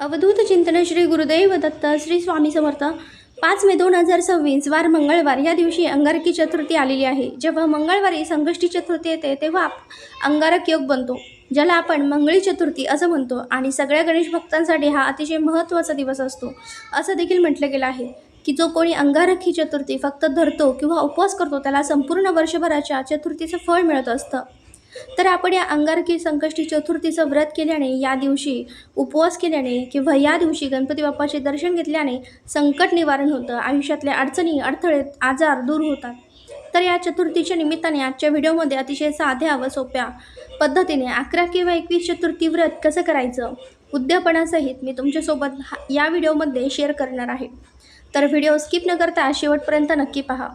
अवधूत चिंतन श्री गुरुदेव दत्त श्री स्वामी समर्थ 5 मे 2026 वार मंगळवार या दिवशी अंगारकी चतुर्थी आलेली आहे। जेव्हा मंगळवारी संकष्टी चतुर्थी येते तेव्हा अंगारक योग बनतो, ज्याला आपण मंगळी चतुर्थी असं म्हणतो। आणि सगळ्या गणेश भक्तांसाठी हा अतिशय महत्त्वाचा दिवस असतो। असं देखील म्हटलं गेलं आहे की जो कोणी अंगारकी चतुर्थी फक्त धरतो किंवा उपवास करतो त्याला संपूर्ण वर्षभराच्या चतुर्थीचं फळ मिळत असतं। तर आपण या अंगारकी संकष्टी चतुर्थीचं व्रत केल्याने, या दिवशी उपवास केल्याने किंवा या दिवशी गणपती बाप्पाचे दर्शन घेतल्याने संकट निवारण होतं, आयुष्यातल्या अडचणी, अडथळे, आजार दूर होतात। तर या चतुर्थीच्या निमित्ताने आजच्या व्हिडिओमध्ये अतिशय साध्या व सोप्या पद्धतीने 11 किंवा 21 चतुर्थी व्रत कसं करायचं उद्यापनासहित मी तुमच्यासोबत या व्हिडिओमध्ये शेअर करणार आहे। तर व्हिडिओ स्किप न करता शेवटपर्यंत नक्की पहा।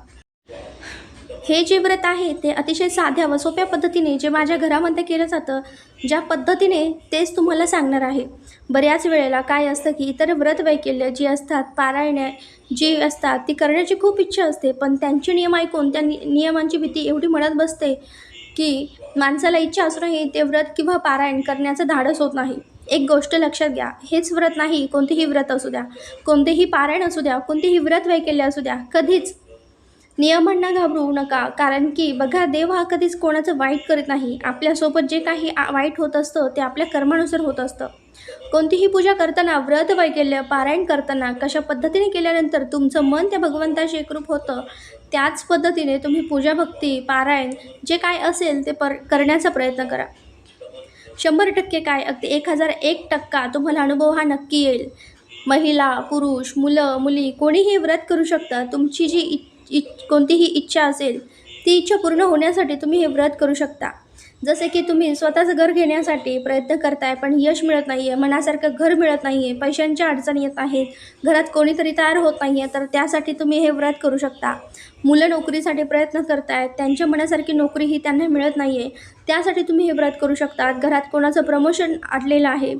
हे जे व्रत आहे ते अतिशय साध्या व सोप्या पद्धतीने जे माझ्या घरामध्ये केलं जातं, ज्या पद्धतीने तेच तुम्हाला सांगणार आहे। बऱ्याच वेळेला काय असतं की इतर व्रत वैकल्य जी असतात, पारायणे जी असतात ती करण्याची खूप इच्छा असते, पण त्यांचे नियम ऐकून त्या नियमांची भीती एवढी मनात बसते की माणसाला इच्छा असूनही ते व्रत किंवा पारायण करण्याचं धाडस होत नाही। एक गोष्ट लक्षात घ्या, हेच व्रत नाही, कोणतेही व्रत असू द्या, कोणतेही पारायण असू द्या, कोणतेही व्रत वैकल्य असू द्या, कधीच नियमांना घाबरू नका। कारण की बघा, देव हा कधीच कोणाचं वाईट करत नाही। आपल्यासोबत जे काही वाईट होत असतं ते आपल्या कर्मानुसार होत असतं। कोणतीही पूजा करताना, व्रत वैकल्य पारायण करताना कशा पद्धतीने केल्यानंतर तुमचं मन त्या भगवंताशी एकरूप होतं, त्याच पद्धतीने तुम्ही पूजा, भक्ती, पारायण जे काय असेल ते करण्याचा प्रयत्न करा। 100% काय, अगदी 1001% तुम्हाला अनुभव हा नक्की येईल। महिला, पुरुष, मुलं, मुली कोणीही व्रत करू शकता। तुमची जी कोणतीही इच्छा असेल ती इच्छा पूर्ण होण्यासाठी तुम्ही हे व्रत करू शकता। जसे की तुम्ही स्वतःचं घर घेण्यासाठी प्रयत्न करताय पण यश मिळत नाही आहे, मनासारखं घर मिळत नाही आहे, पैशांच्या अडचणी येत आहेत, घरात कोणीतरी तयार होत नाही आहे, तर त्यासाठी तुम्ही हे व्रत करू शकता। मुलं नोकरीसाठी प्रयत्न करतायत, त्यांच्या मनासारखी नोकरी ही त्यांना मिळत नाही आहे, त्यासाठी तुम्ही हे व्रत करू शकता। घरात कोणाचं प्रमोशन अडलेलं आहे,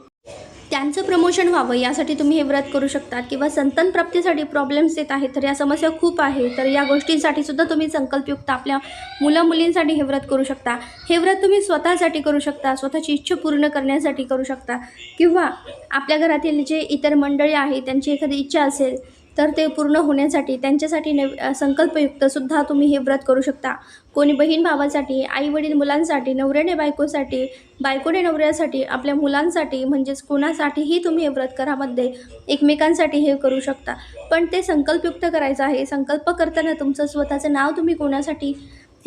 त्यांचं प्रमोशन व्हावं यासाठी तुम्ही हे व्रत करू शकता। किंवा संतान प्राप्तीसाठी प्रॉब्लेम्स येत आहेत, तर या समस्या खूप आहे, तर या गोष्टींसाठी सुद्धा तुम्ही संकल्पयुक्त आपल्या मुलं-मुलींसाठी हे व्रत करू शकता। हे व्रत तुम्ही स्वतःसाठी करू शकता, स्वतःची इच्छा पूर्ण करण्यासाठी करू शकता, किंवा आपल्या घरातील जे इतर मंडळी आहे त्यांची एखादी इच्छा असेल तर ते पूर्ण होण्यासाठी त्यांच्यासाठी संकल्पयुक्त सुद्धा तुम्ही हे व्रत करू शकता। कोणी बहीण भावासाठी, आई वडील मुलांसाठी, नवऱ्याने बायकोसाठी, बायकोने नवऱ्यासाठी, आपल्या मुलांसाठी, म्हणजेच कोणासाठीही तुम्ही हे व्रत घरामध्ये एकमेकांसाठी हे करू शकता। पण ते संकल्पयुक्त करायचं आहे। संकल्प करताना तुमचं स्वतःचं नाव, तुम्ही कोणासाठी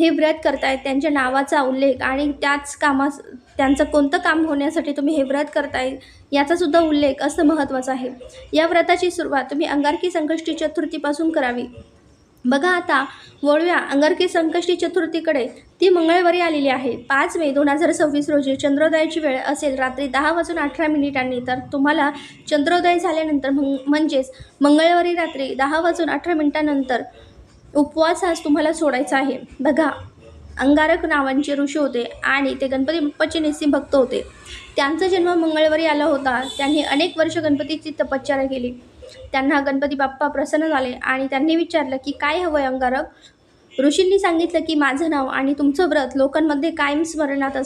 हे व्रत करताय त्यांच्या नावाचा उल्लेख आणि त्याच त्यांचं कोणतं काम होण्यासाठी तुम्ही हे व्रत करताय याचा सुद्धा उल्लेख असं महत्त्वाचं आहे। या व्रताची सुरुवात तुम्ही अंगारकी संकष्टी चतुर्थीपासून करावी। बघा, आता वळूया अंगारकी संकष्टी चतुर्थीकडे। ती मंगळवारी आलेली आहे। 5 मे 2026 रोजी चंद्रोदयाची वेळ असेल रात्री 10:18 तर तुम्हाला चंद्रोदय झाल्यानंतर म्हणजेच मंगळवारी रात्री 10:18 उपवास आज तुम्हाला सोडायचा आहे। बघा, अंगारक नावांचे ऋषी होते आणि ते गणपती बाप्पाचे निस्सिम भक्त होते। त्यांचा जन्म मंगळवारी आला होता। त्यांनी अनेक वर्ष गणपतीची तपश्चर्या केली। त्यांना गणपती बाप्पा प्रसन्न झाले आणि त्यांनी विचारलं की काय हवंय अंगारक? ऋषींनी सांगितलं की माझं नाव आणि तुमचं व्रत लोकांमध्ये कायम स्मरणात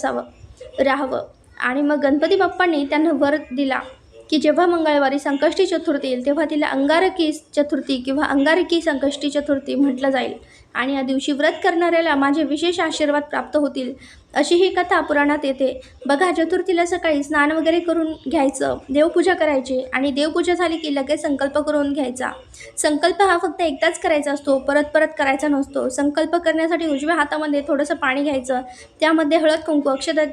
राहावं। आणि मग गणपती बाप्पांनी त्यांना वर दिला की जेव्हा मंगळवारी संकष्टी चतुर्थी येईल तेव्हा तिला अंगारकी चतुर्थी किंवा अंगारकी संकष्टी चतुर्थी म्हटलं जाईल आणि या दिवशी व्रत करणाऱ्याला माझे विशेष आशीर्वाद प्राप्त होतील, अशी ही कथा पुराणात येते। बघा, चतुर्थीला सकाळी स्नान वगैरे करून घ्यायचं, देवपूजा करायची आणि देवपूजा झाली की लगेच संकल्प करून घ्यायचा। संकल्प हा फक्त एकदाच करायचा असतो, परत परत करायचा नसतो। संकल्प करण्यासाठी उजव्या हातामध्ये थोडंसं पाणी घ्यायचं, त्यामध्ये हळद, कुंकू, अक्षता,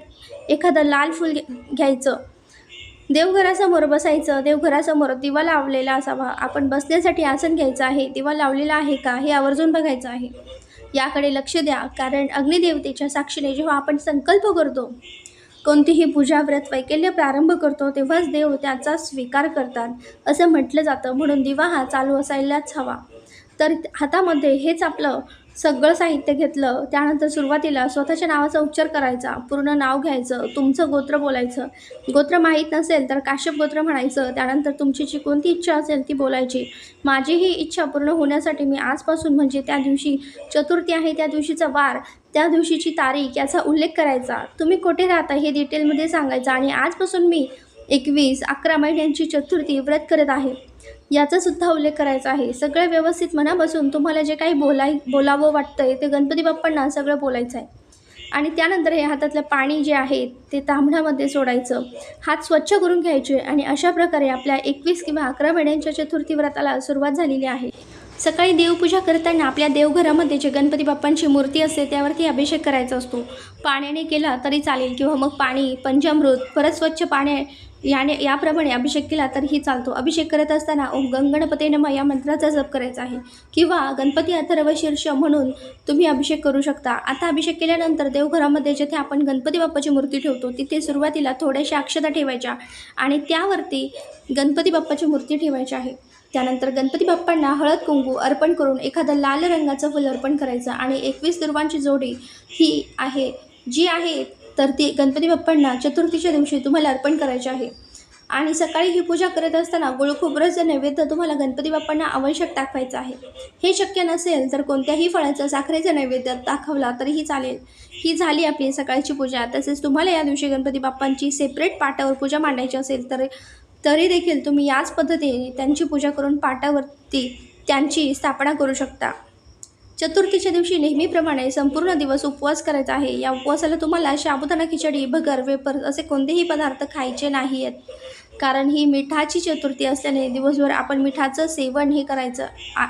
एखादं लाल फूल घ्यायचं, देवघरासमोर बसायचं। देवघरासमोर दिवा लावलेला असावा। आपण बसण्यासाठी आसन घ्यायचं आहे, दिवा लावलेला आहे का हे आवर्जून बघायचं आहे, याकडे लक्ष द्या। कारण अग्निदेवतेच्या साक्षीने जेव्हा आपण संकल्प करतो, कोणतीही पूजा, व्रत, वैकल्य प्रारंभ करतो, तेव्हाच देव त्याचा स्वीकार करतात असं म्हटलं जातं। म्हणून दिवा हा चालू असायलाच हवा। तर हातामध्ये हेच आपलं सगळं साहित्य घेतलं, त्यानंतर सुरुवातीला स्वतःच्या नावाचा उच्चार करायचा, पूर्ण नाव घ्यायचं, तुमचं गोत्र बोलायचं, गोत्र माहीत नसेल तर काश्यप गोत्र म्हणायचं। त्यानंतर तुमची जी कोणती इच्छा असेल ती बोलायची। माझी ही इच्छा पूर्ण होण्यासाठी मी आजपासून, म्हणजे त्या दिवशी चतुर्थी आहे त्या दिवशीचा वार, त्या दिवशीची तारीख याचा उल्लेख करायचा। तुम्ही कुठे राहता हे डिटेलमध्ये सांगायचं आणि आजपासून मी 21 11 महिन्यांची चतुर्थी व्रत करत आहे याचा सुद्धा उल्लेख करायचा आहे. सगळं व्यवस्थित मनापासून तुम्हाला जे काही बोलावं वाटतंय ते गणपती बाप्पांना सगळं बोलायचं आहे. आणि त्यानंतर हे हातातलं पाणी जे आहे ते तांब्यामध्ये सोडायचं, हात स्वच्छ करून घ्यायचे आणि अशा प्रकारे आपल्या 21 किंवा 11 महिन्यांच्या चतुर्थी व्रताला सुरुवात झालेली आहे. सकाळी देवपूजा करताना आपल्या देवघरामध्ये जे गणपती बाप्पांची मूर्ती असते त्यावरती अभिषेक करायचा असतो. पाण्याने केला तरी चालेल किंवा मग पाणी, पंचामृत, परत स्वच्छ पाणी याप्रमाणे अभिषेक केला तरीही चालतो. अभिषेक करत असताना ओम गणपते नमः या मंत्राचा जप करायचा आहे किंवा गणपती अथर्व शीर्ष म्हणून तुम्ही अभिषेक करू शकता. आता अभिषेक केल्यानंतर देवघरामध्ये जिथे आपण गणपती बाप्पाची मूर्ती ठेवतो तिथे सुरुवातीला थोड्याशा अक्षता ठेवायच्या आणि त्यावरती गणपती बाप्पाची मूर्ती ठेवायची आहे. त्यानंतर गणपती बाप्पांना हळद कुंकू अर्पण करून एखादं लाल रंगाचं फुल अर्पण करायचं आणि 21 दुर्वांची जोडी जी आहे तर ती गणपती बाप्पांना चतुर्थीच्या दिवशी तुम्हाला अर्पण करायची आहे. आणि सकाळी ही पूजा करत असताना गुळ खोबऱ्याचं नैवेद्य तुम्हाला गणपती बाप्पांना आवश्यक दाखवायचं आहे. हे शक्य नसेल तर कोणत्याही फळाचा साखरेचा नैवेद्य दाखवला तरीही चालेल. ही झाली आपली सकाळची पूजा. तसेच तुम्हाला या दिवशी गणपती बाप्पांची सेपरेट पाटावर पूजा मांडायची असेल तरी देखील तुम्ही याच पद्धतीने त्यांची पूजा करून पाटावरती त्यांची स्थापना करू शकता. चतुर्थीच्या दिवशी नेहमीप्रमाणे संपूर्ण दिवस उपवास करायचा आहे. या उपवासाला तुम्हाला साबुदाणा खिचडी, भगर, वेपर्स असे कोणतेही पदार्थ खायचे नाही आहेत, कारण ही मिठाची चतुर्थी असल्याने दिवसभर आपण मिठाचं सेवन हे करायचं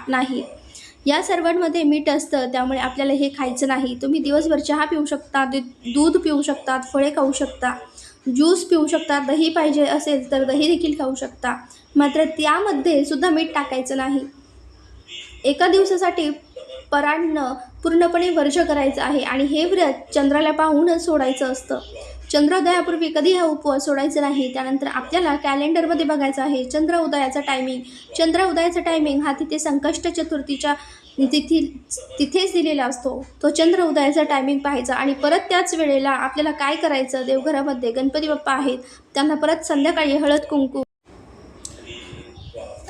नाही. या सर्वांमध्ये मीठ असतं त्यामुळे आपल्याला हे खायचं नाही. तुम्ही दिवसभर चहा पिऊ शकता, दूध पिऊ शकतात, फळे खाऊ शकता, ज्यूस पिऊ शकता, दही पाहिजे असेल तर दही देखील खाऊ शकता, मात्र त्यामध्ये सुद्धा मीठ टाकायचं नाही. एका दिवसासाठी परान्न पूर्णपणे वर्ज करायचं आहे आणि हे व्रत चंद्राला पाहूनच सोडायचं असतं. चंद्रोदयापूर्वी कधी हा उपवास सोडायचा नाही. त्यानंतर आपल्याला कॅलेंडरमध्ये बघायचं आहे चंद्र उदयाचा टायमिंग हा तिथे संकष्ट चतुर्थीच्या तिथेच दिलेला असतो. तो चंद्र उदयाचा टायमिंग पाहायचा आणि परत त्याच वेळेला आपल्याला काय करायचं, देवघरामध्ये गणपती बाप्पा आहेत त्यांना परत संध्याकाळी हळद कुंकू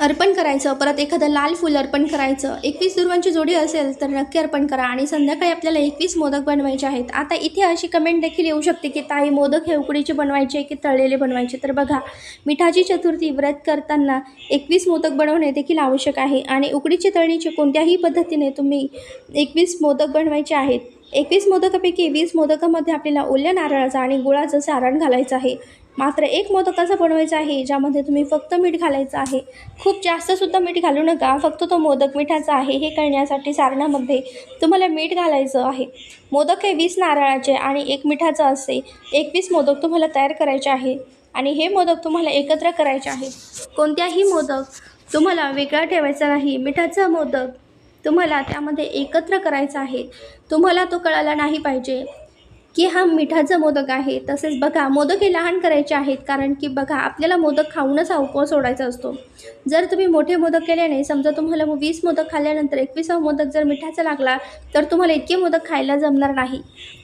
अर्पण करायचं, परत एखादं लाल फूल अर्पण करायचं. 21 दुर्वांची जोडी असेल तर नक्की अर्पण करा आणि संध्याकाळी आपल्याला 21 मोदक बनवायचे आहेत. आता इथे अशी कमेंट देखील येऊ शकते की ताई मोदक हे उकडीचे बनवायचे की तळलेले बनवायचे. तर बघा, मिठाची चतुर्थी व्रत करताना 21 मोदक बनवणे देखील आवश्यक आहे आणि उकडीचे तळणीचे कोणत्याही पद्धतीने तुम्ही 21 मोदक बनवायचे आहेत. 21 मोदकापैकी 20 मोदकामध्ये आपल्याला ओल्या नारळाचं आणि गुळाचं सारण घालायचं आहे. मात्र एक मोदक असा बनवायचा आहे ज्यामध्ये तुम्ही फक्त मीठ घालायचं आहे. खूप जास्तसुद्धा मीठ घालू नका, फक्त तो मोदक मिठाचा आहे हे कळण्यासाठी सारणामध्ये तुम्हाला मीठ घालायचं आहे. मोदक हे 20 नारळाचे आणि 1 मिठाचं असे 21 मोदक तुम्हाला तयार करायचे आहे आणि हे मोदक तुम्हाला एकत्र करायचे आहे. कोणत्याही मोदक तुम्हाला वेगळा ठेवायचा नाही. मिठाचा मोदक तुम्हाला त्यामध्ये एकत्र करायचा आहे. तुम्हाला तो कळाला नाही पाहिजे की हा मिठाचा मोदक आहे. तसेच बघा, मोदक हे लहान करायचे आहेत कारण की बघा, आपल्याला मोदक खाऊनच हा उपवास सोडायचा असतो. जर तुम्ही मोठे मोदक केल्याने समजा तुम्हाला 20 मोदक खाल्ल्यानंतर 21वा मोदक जर मिठाचा लागला तर तुम्हाला इतके मोदक खायला जमणार नाही.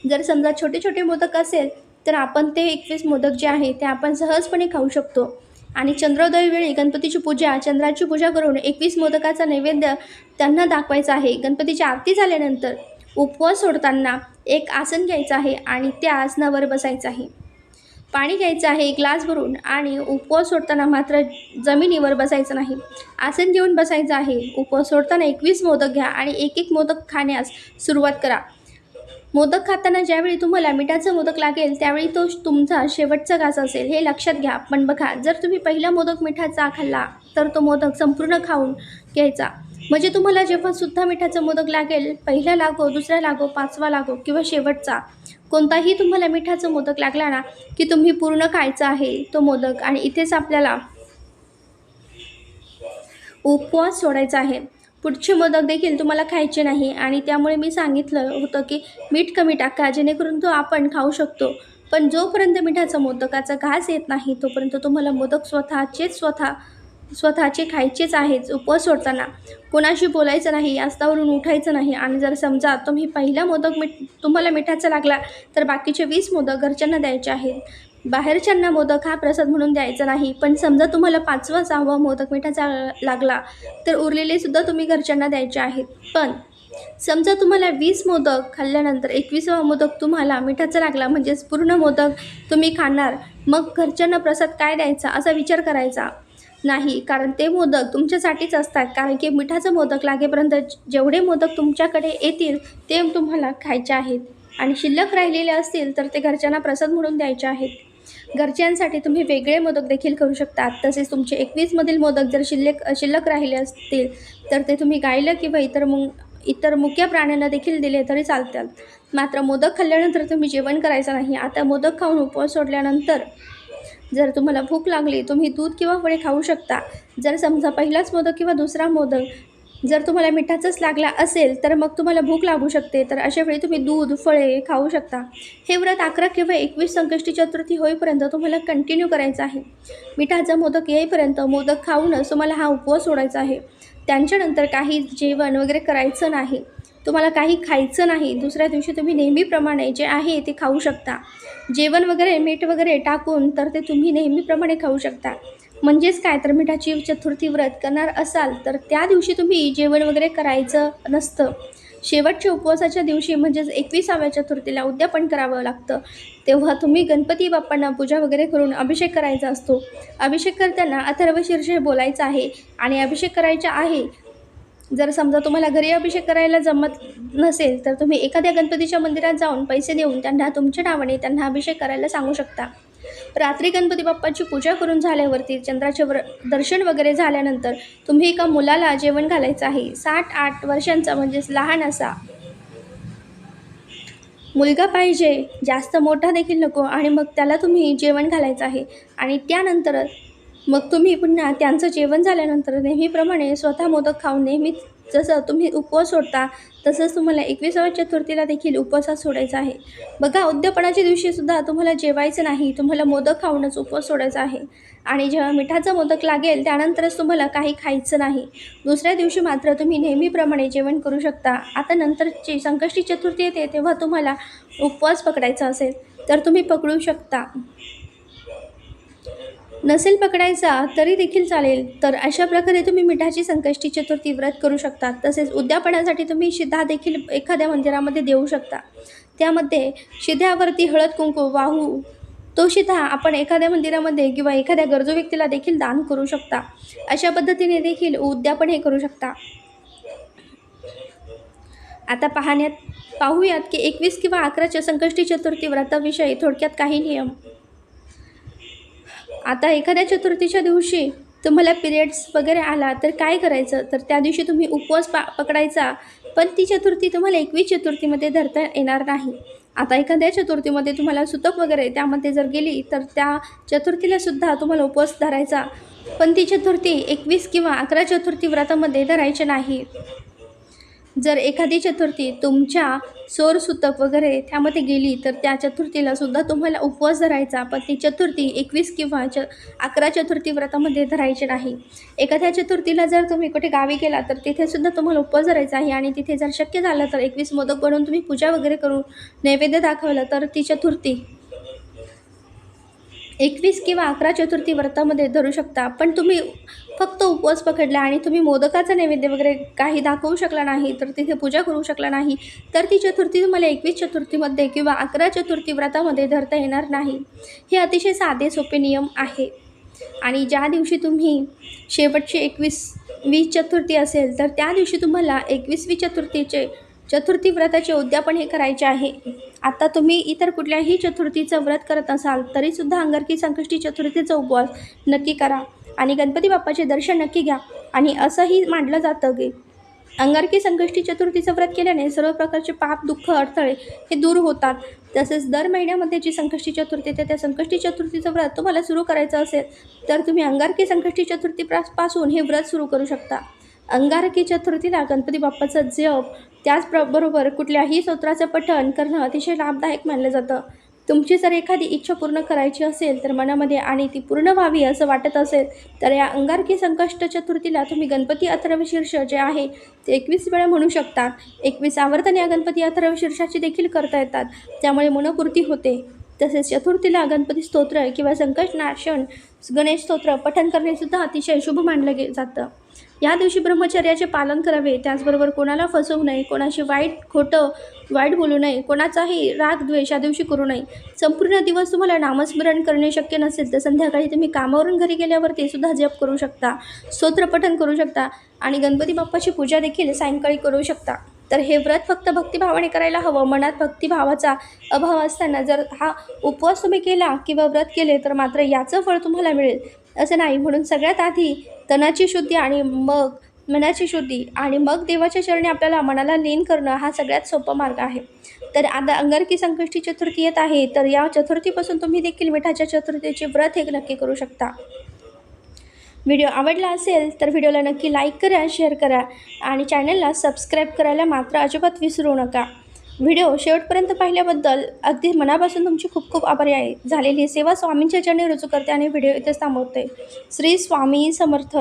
जर समजा छोटे छोटे मोदक असेल तर आपण ते 21 मोदक जे आहे ते आपण सहजपणे खाऊ शकतो. आणि चंद्रोदय वेळी गणपतीची पूजा, चंद्राची पूजा करून 21 मोदकाचा नैवेद्य त्यांना दाखवायचा आहे. गणपतीची आरती झाल्यानंतर उपवास सोडताना एक आसन घ्यायचं आहे आणि त्या आसनावर बसायचं आहे. पाणी घ्यायचं आहे ग्लास भरून आणि उपवास सोडताना मात्र जमिनीवर बसायचं नाही, आसन घेऊन बसायचं आहे. उपवास सोडताना 21 मोदक घ्या आणि एक एक मोदक खाण्यास सुरुवात करा. मोदक खाताना ज्यावेळी तुम्हाला मिठाचा मोदक लागेल त्यावेळी तो तुमचा शेवटचा घास असेल हे लक्षात घ्या. पण बघा, जर तुम्ही पहिला मोदक मिठाचा खाल्ला तर तो मोदक संपूर्ण खाऊन घ्यायचा. म्हणजे तुम्हाला जेव्हा सुद्धा मिठाचा मोदक लागेल, पहिला लागो, दुसरा लागो, 5वा लागो किंवा शेवटचा कोणताही तुम्हाला मिठाचा मोदक लागला ना की तुम्ही पूर्ण खायचा आहे तो मोदक आणि इथेच आपल्याला उपवास सोडायचा आहे. पुढचे मोदक देखील तुम्हाला खायचे नाही आणि त्यामुळे मी सांगितलं होतं की मीठ कमी टाका जेणेकरून तो आपण खाऊ शकतो. पण जोपर्यंत मिठाचा मोदकाचा घास येत नाही तोपर्यंत तुम्हाला मोदक स्वतःचे खायचेच आहेत. उपवास सोडताना कोणाशी बोलायचं नाही, आस्तावरून उठायचं नाही आणि जर समजा तुम्ही पहिला मोदक तुम्हाला मिठाचा लागला तर बाकीचे 20 मोदक घरच्यांना द्यायचे आहेत. बाहेरच्यांना मोदक हा प्रसाद म्हणून द्यायचा नाही. पण समजा तुम्हाला 5वा 6वा मोदक मिठाचा लागला तर उरलेले सुद्धा तुम्ही घरच्यांना द्यायचे आहेत. पण समजा तुम्हाला 20 मोदक खाल्ल्यानंतर 21वा मोदक तुम्हाला मिठाचा लागला, म्हणजेच पूर्ण मोदक तुम्ही खाणार, मग घरच्यांना प्रसाद काय द्यायचा असा विचार करायचा नाही. कारण ते मोदक तुमच्यासाठीच असतात. कारण की मिठाचा मोदक लागेपर्यंत जेवढे मोदक तुमच्याकडे येतील ते तुम्हाला खायचे आहेत आणि शिल्लक राहिलेले असतील तर ते घरच्यांना प्रसाद म्हणून द्यायचे आहेत. घरच्यांसाठी तुम्ही वेगळे मोदक देखील करू शकता. तसेच तुमचे 21 मधील मोदक जर शिल्लक राहिले असतील तर ते तुम्ही गायीला किंवा इतर मुक्या प्राण्यांना देखील दिले तरी चालतात. मात्र मोदक खाल्ल्यानंतर तुम्ही जेवण करायचं नाही. आता मोदक खाऊन उपवास सोडल्यानंतर जर तुम्हाला भूक लागली, तुम्ही दूध किंवा फळे खाऊ शकता. जर समजा पहिलाच मोदक किंवा दुसरा मोदक जर तुम्हाला मिठाचाच लागला असेल तर मग तुम्हाला भूक लागू शकते. तर अशा वेळी तुम्ही दूध, फळे खाऊ शकता. हे व्रत 11 किंवा 21 संकष्टी चतुर्थी होईपर्यंत तुम्हाला कंटिन्यू करायचं आहे. मिठाचा मोदक येईपर्यंत मोदक खाऊनच तुम्हाला हा उपवास सोडायचा आहे. त्यांच्यानंतर काही जेवण वगैरे करायचं नाही. तुम्हाला काही खायचं नाही. दुसऱ्या दिवशी तुम्ही नेहमीप्रमाणे जे आहे ते खाऊ शकता. जेवण वगैरे मीठ वगैरे टाकून तर ते तुम्ही नेहमीप्रमाणे खाऊ शकता. म्हणजेच काय, तर मिठाची चतुर्थी व्रत करणार असाल तर त्या दिवशी तुम्ही जेवण वगैरे करायचं नसतं. शेवटच्या उपवासाच्या दिवशी म्हणजेच 21व्या चतुर्थीला उद्यापन करावं लागतं. तेव्हा तुम्ही गणपती बाप्पांना पूजा वगैरे करून अभिषेक करायचा असतो. अभिषेक करताना अथर्वशीर्ष बोलायचं आहे आणि अभिषेक करायचा आहे. जर समजा तुम्हाला घरी अभिषेक करायला जमत नसेल तर तुम्ही एखाद्या गणपतीच्या मंदिरात जाऊन पैसे देऊन त्यांना तुमच्या नावाने त्यांना अभिषेक करायला सांगू शकता. रात्री गणपती बाप्पाची पूजा करून झाल्यावरती चंद्राचे दर्शन वगैरे झाल्यानंतर तुम्ही एका मुलाला जेवण घालायचं आहे. 7-8 वर्षांचा म्हणजेच लहान असा मुलगा पाहिजे, जास्त मोठा देखील नको. आणि मग त्याला तुम्ही जेवण घालायचं आहे आणि त्यानंतर मग तुम्ही पुन्हा त्यांचं जेवण झाल्यानंतर नेहमीप्रमाणे स्वतः मोदक खाऊन नेहमीच जसं तुम्ही उपवास सोडता तसंच तुम्हाला 21व्या चतुर्थीला देखील उपवासात सोडायचा आहे. बघा, उद्यापनाच्या दिवशीसुद्धा तुम्हाला जेवायचं नाही. तुम्हाला मोदक खाऊनच उपवास सोडायचा आहे आणि जेव्हा मिठाचा मोदक लागेल त्यानंतरच तुम्हाला काही खायचं नाही. दुसऱ्या दिवशी मात्र तुम्ही नेहमीप्रमाणे जेवण करू शकता. आता नंतरची संकष्टी चतुर्थी येते तेव्हा तुम्हाला उपवास पकडायचा असेल तर तुम्ही पकडू शकता. नसेल पकडायचा तरी देखील चालेल. तर अशा प्रकारे तुम्ही मिठाची संकष्टी चतुर्थी व्रत करू शकता. तसेच उद्यापनासाठी तुम्ही शिधा देखील एखाद्या मंदिरामध्ये देऊ शकता. त्यामध्ये शिध्यावरती हळद कुंकू वाहू तो शिधा आपण एखाद्या मंदिरामध्ये किंवा एखाद्या गरजू व्यक्तीला देखील दान करू शकता. अशा पद्धतीने देखील उद्यापन हे करू शकता. आता पाहूयात की 21 किंवा 11च्या संकष्टी चतुर्थी व्रताविषयी थोडक्यात काही नियम. आता एखाद्या चतुर्थीच्या दिवशी तुम्हाला पिरियड्स वगैरे आला तर काय करायचं, तर त्या दिवशी तुम्ही उपवास पकडायचा. पण ती चतुर्थी तुम्हाला 21 चतुर्थीमध्ये धरता येणार नाही. आता एखाद्या चतुर्थीमध्ये तुम्हाला सुतक वगैरे त्यामध्ये जर गेली तर त्या चतुर्थीलासुद्धा तुम्हाला उपवास धरायचा. पण ती चतुर्थी 21 किंवा 11 चतुर्थी व्रतामध्ये धरायची नाही. जर एखादी चतुर्थी तुमच्या सुतक वगैरे त्यामध्ये गेली तर त्या चतुर्थीलासुद्धा तुम्हाला उपवास धरायचा. पण ती चतुर्थी 21 किंवा 11 चतुर्थी व्रतामध्ये धरायची नाही. एखाद्या चतुर्थीला जर तुम्ही कुठे गावी गेला तर तिथेसुद्धा तुम्हाला उपवास धरायचा आहे आणि तिथे जर शक्य झालं तर 21 मोदक बनवून तुम्ही पूजा वगैरे करून नैवेद्य दाखवलं तर ती चतुर्थी 21 किंवा 11 चतुर्थी व्रतामध्ये धरू शकता. पण तुम्ही फक्त उपवास पकडला आणि तुम्ही मोदकाचा नैवेद्य वगैरे काही दाखवू शकला नाही, तर तिथे पूजा करू शकला नाही, तर ती चतुर्थी तुम्हाला 21 चतुर्थीमध्ये किंवा 11 चतुर्थी व्रतामध्ये धरता येणार नाही. हे अतिशय साधे सोपे नियम आहे. आणि ज्या दिवशी तुम्ही शेवटची 21वी चतुर्थी असेल तर त्या दिवशी तुम्हाला 21वी चतुर्थी व्रताचे उद्यापन हे करायचे आहे. आता तुम्ही इतर कुठल्याही चतुर्थीचं व्रत करत असाल तरीसुद्धा अंगारकी संकष्टी चतुर्थीचा उपवास नक्की करा आणि गणपती बाप्पाचे दर्शन नक्की घ्या. आणि असंही मानलं जातं की अंगारकी संकष्टी चतुर्थीचं व्रत केल्याने सर्व प्रकारचे पाप, दुःख, अडथळे हे दूर होतात. तसेच दर महिन्यामध्ये जी संकष्टी चतुर्थी येते त्या संकष्टी चतुर्थीचं व्रत तुम्हाला सुरू करायचं असेल तर तुम्ही अंगारकी संकष्टी चतुर्थीपासून हे व्रत सुरू करू शकता. अंगारकी चतुर्थीला गणपती बाप्पाचा जप त्याचबरोबर कुठल्याही स्तोत्राचं पठण करणं अतिशय लाभदायक मानलं जातं. तुमची जर एखादी इच्छा पूर्ण करायची असेल तर मनामध्ये आणि ती पूर्ण व्हावी असं वाटत असेल तर या अंगारकी संकष्ट चतुर्थीला तुम्ही गणपती अथर्वशीर्ष जे आहे ते 21 वेळा म्हणू शकता. 21 आवर्तन या गणपती अथर्वशीर्षाची देखील करता येतात. त्यामुळे मनपूर्ती होते. तसेच चतुर्थीला गणपती स्तोत्र किंवा संकटनाशन गणेश स्तोत्र पठण करणेसुद्धा अतिशय शुभ मानलं जातं. या दिवशी ब्रह्मचर्याचे पालन करावे. त्याचबरोबर कोणाला फसवू नये, कोणाशी वाईट बोलू नये, कोणाचाही राग द्वेष या दिवशी करू नये. संपूर्ण दिवस तुम्हाला नामस्मरण करणे शक्य नसेल तर संध्याकाळी तुम्ही कामावरून घरी गेल्यावरती सुद्धा जप करू शकता, स्तोत्र पठण करू शकता आणि गणपती बाप्पाची पूजा देखील सायंकाळी करू शकता. तर हे व्रत फक्त भक्तिभावाने करायला हवं. मनात भक्तिभावाचा अभाव असताना जर हा उपवास तुम्ही केला किंवा व्रत केले तर मात्र याचं फळ तुम्हाला मिळेल असं नाही. म्हणून सगळ्यात आधी तनाची शुद्धी आणि मग मनाची शुद्धी आणि मग देवाच्या चरणी आपल्याला मनाला लीन करणं हा सगळ्यात सोपा मार्ग आहे. तर आता अंगारकी संकष्टी चतुर्थी येत आहे, तर या चतुर्थीपासून तुम्ही देखील मिठाच्या चतुर्थीचे व्रत हे नक्की करू शकता. व्हिडिओ आवडला असेल तर व्हिडिओला नक्की लाईक करा, शेअर करा आणि चॅनलला सबस्क्राईब करायला मात्र अजिबात विसरू नका. व्हिडिओ शेवटपर्यंत पाहिल्याबद्दल अगदी मनापासून तुमची खूप खूप आभारी आहे. झालेली सेवा स्वामींच्या चरणी रुजू करते आणि व्हिडिओ इथेच थांबवते. श्री स्वामी समर्थ.